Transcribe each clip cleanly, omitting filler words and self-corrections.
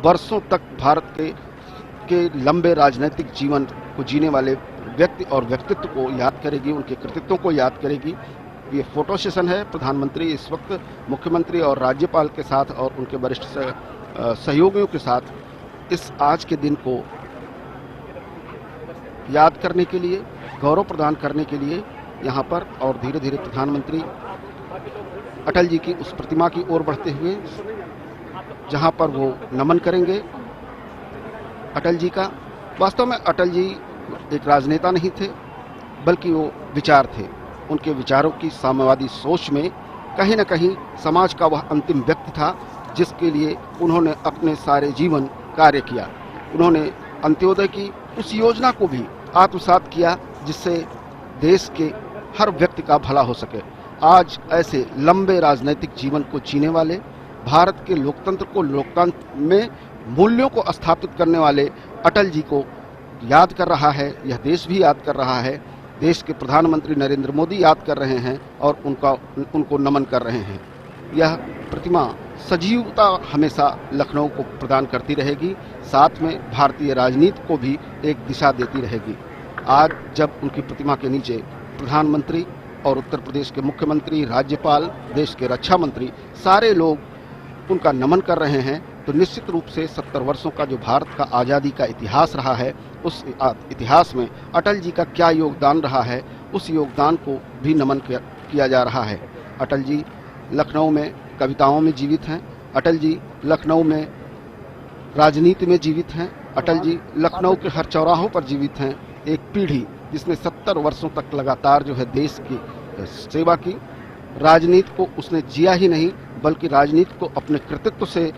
वर्षों तक भारत के लंबे राजनीतिक जीवन को जीने वाले व्यक्ति और व्यक्तित्व को याद करेगी, उनके कृतित्वों को याद करेगी। ये फोटो सेशन है। प्रधानमंत्री इस वक्त मुख्यमंत्री और राज्यपाल के साथ और उनके वरिष्ठ सहयोगियों के साथ इस आज के दिन को याद करने के लिए, गौरव प्रदान करने के लिए यहाँ पर, और धीरे धीरे प्रधानमंत्री अटल जी की उस प्रतिमा की ओर बढ़ते हुए जहाँ पर वो नमन करेंगे अटल जी का। वास्तव में अटल जी एक राजनेता नहीं थे, बल्कि वो विचार थे। उनके विचारों की साम्यवादी सोच में कहीं न कहीं समाज का वह अंतिम व्यक्ति था जिसके लिए उन्होंने अपने सारे जीवन कार्य किया। उन्होंने अंत्योदय की उस योजना को भी आत्मसात किया जिससे देश के हर व्यक्ति का भला हो सके। आज ऐसे लंबे राजनीतिक जीवन को जीने वाले, भारत के लोकतंत्र को लोकतंत्र में मूल्यों को स्थापित करने वाले अटल जी को याद कर रहा है, यह देश भी याद कर रहा है। देश के प्रधानमंत्री नरेंद्र मोदी याद कर रहे हैं और उनको नमन कर रहे हैं। यह प्रतिमा सजीवता हमेशा लखनऊ को प्रदान करती रहेगी, साथ में भारतीय राजनीति को भी एक दिशा देती रहेगी। आज जब उनकी प्रतिमा के नीचे प्रधानमंत्री और उत्तर प्रदेश के मुख्यमंत्री, राज्यपाल, देश के रक्षा मंत्री, सारे लोग उनका नमन कर रहे हैं, तो निश्चित रूप से 70 वर्षों का जो भारत का आज़ादी का इतिहास रहा है, उस इतिहास में अटल जी का क्या योगदान रहा है, उस योगदान को भी नमन किया जा रहा है। अटल जी लखनऊ में कविताओं में जीवित हैं, अटल जी लखनऊ में राजनीति में जीवित हैं, अटल जी लखनऊ के हर चौराहों पर जीवित हैं। एक पीढ़ी जिसने 70 वर्षों तक लगातार जो है देश की सेवा की, राजनीति को उसने जिया ही नहीं बल्कि राजनीति को अपने कृतित्व से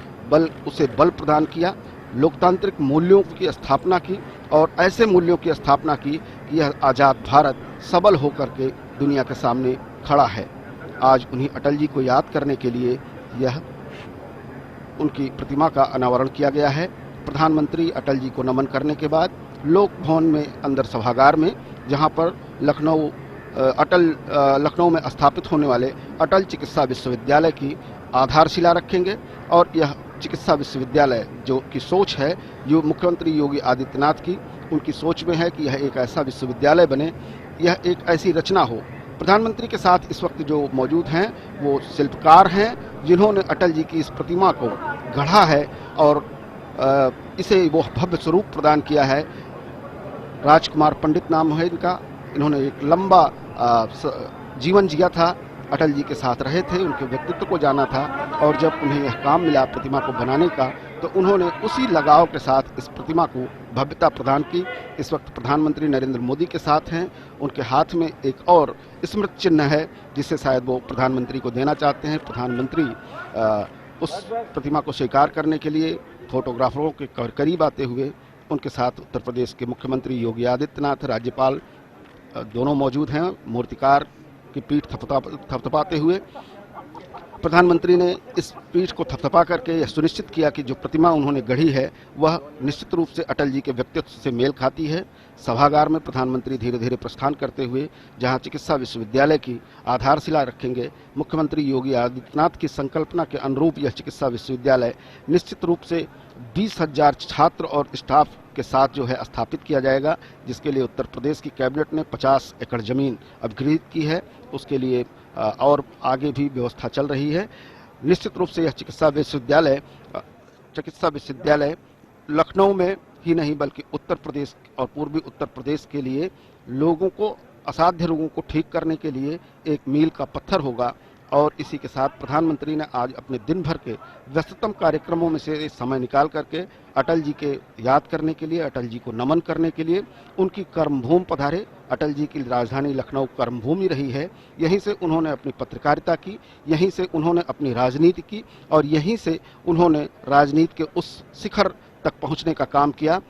उसे बल प्रदान किया, लोकतांत्रिक मूल्यों की स्थापना की और ऐसे मूल्यों की स्थापना की कि यह आज़ाद भारत सबल होकर के दुनिया के सामने खड़ा है। आज उन्हीं अटल जी को याद करने के लिए यह उनकी प्रतिमा का अनावरण किया गया है। प्रधानमंत्री अटल जी को नमन करने के बाद लोक भवन में अंदर सभागार में, जहां पर लखनऊ में स्थापित होने वाले अटल चिकित्सा विश्वविद्यालय की आधारशिला रखेंगे और यह चिकित्सा विश्वविद्यालय जो की सोच है, जो मुख्यमंत्री योगी आदित्यनाथ की उनकी सोच में है कि यह एक ऐसा विश्वविद्यालय बने, यह एक ऐसी रचना हो। प्रधानमंत्री के साथ इस वक्त जो मौजूद हैं वो शिल्पकार हैं जिन्होंने अटल जी की इस प्रतिमा को गढ़ा है और इसे वो भव्य स्वरूप प्रदान किया है। राजकुमार पंडित नाम है इनका। इन्होंने एक लंबा जीवन जिया था, अटल जी के साथ रहे थे, उनके व्यक्तित्व को जाना था और जब उन्हें यह काम मिला प्रतिमा को बनाने का तो उन्होंने उसी लगाव के साथ इस प्रतिमा को भव्यता प्रदान की। इस वक्त प्रधानमंत्री नरेंद्र मोदी के साथ हैं, उनके हाथ में एक और स्मृति चिन्ह है जिसे शायद वो प्रधानमंत्री को देना चाहते हैं। प्रधानमंत्री उस प्रतिमा को स्वीकार करने के लिए फोटोग्राफरों के करीब आते हुए उनके साथ उत्तर प्रदेश के मुख्यमंत्री योगी आदित्यनाथ, राज्यपाल दोनों मौजूद हैं। मूर्तिकार की पीठ थपथपाते हुए प्रधानमंत्री ने इस पीठ को थपथपा करके यह सुनिश्चित किया कि जो प्रतिमा उन्होंने गढ़ी है वह निश्चित रूप से अटल जी के व्यक्तित्व से मेल खाती है। सभागार में प्रधानमंत्री धीरे धीरे प्रस्थान करते हुए जहां चिकित्सा विश्वविद्यालय की आधारशिला रखेंगे, मुख्यमंत्री योगी आदित्यनाथ की संकल्पना के अनुरूप यह चिकित्सा विश्वविद्यालय निश्चित रूप से 20,000 छात्र और स्टाफ के साथ जो है स्थापित किया जाएगा, जिसके लिए उत्तर प्रदेश की कैबिनेट ने 50 एकड़ जमीन अधिग्रहित की है। उसके लिए और आगे भी व्यवस्था चल रही है। निश्चित रूप से यह चिकित्सा विश्वविद्यालय लखनऊ में ही नहीं बल्कि उत्तर प्रदेश और पूर्वी उत्तर प्रदेश के लिए लोगों को, असाध्य रोगों को ठीक करने के लिए एक मील का पत्थर होगा। और इसी के साथ प्रधानमंत्री ने आज अपने दिन भर के व्यस्ततम कार्यक्रमों में से समय निकाल करके अटल जी के याद करने के लिए, अटल जी को नमन करने के लिए उनकी कर्मभूमि पधारे। अटल जी की राजधानी लखनऊ कर्मभूमि रही है, यहीं से उन्होंने अपनी पत्रकारिता की, यहीं से उन्होंने अपनी राजनीति की और यहीं से उन्होंने राजनीति के उस शिखर तक पहुंचने का काम किया